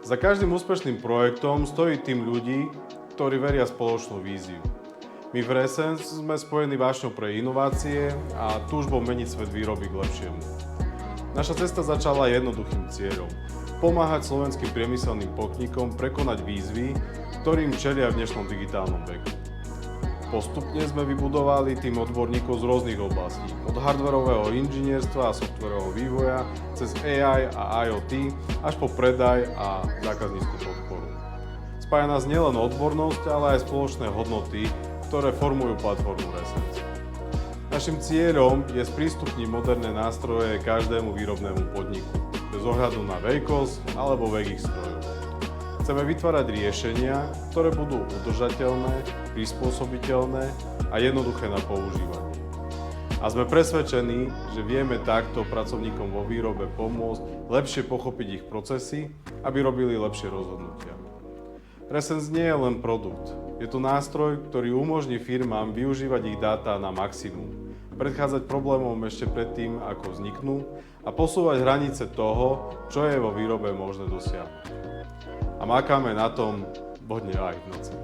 Za každým úspešným projektom stojí tým ľudí, ktorí veria v spoločnú víziu. My v Resens sme spojení vášňou pre inovácie a túžbou meniť svet výroby k lepšiemu. Naša cesta začala jednoduchým cieľom. Pomáhať slovenským priemyselným podnikom prekonať výzvy, ktorým čelia v dnešnom digitálnom veku. Postupne sme vybudovali tým odborníkov z rôznych oblastí, od hardwarového inžinierstva a softwarového vývoja, cez AI a IoT, až po predaj a zákaznícku podporu. Spája nás nielen odbornosť, ale aj spoločné hodnoty, ktoré formujú platformu Resens. Našim cieľom je sprístupniť moderné nástroje každému výrobnému podniku, bez ohľadu na veľkosť alebo vek ich strojov. Chceme vytvárať riešenia, ktoré budú udržateľné, prispôsobiteľné a jednoduché na používanie. A sme presvedčení, že vieme takto pracovníkom vo výrobe pomôcť lepšie pochopiť ich procesy, aby robili lepšie rozhodnutia. Resens nie je len produkt. Je to nástroj, ktorý umožní firmám využívať ich dáta na maximum, predchádzať problémom ešte predtým, ako vzniknú a posúvať hranice toho, čo je vo výrobe možné dosiahnuť. A makáme na tom bodne aj v noci.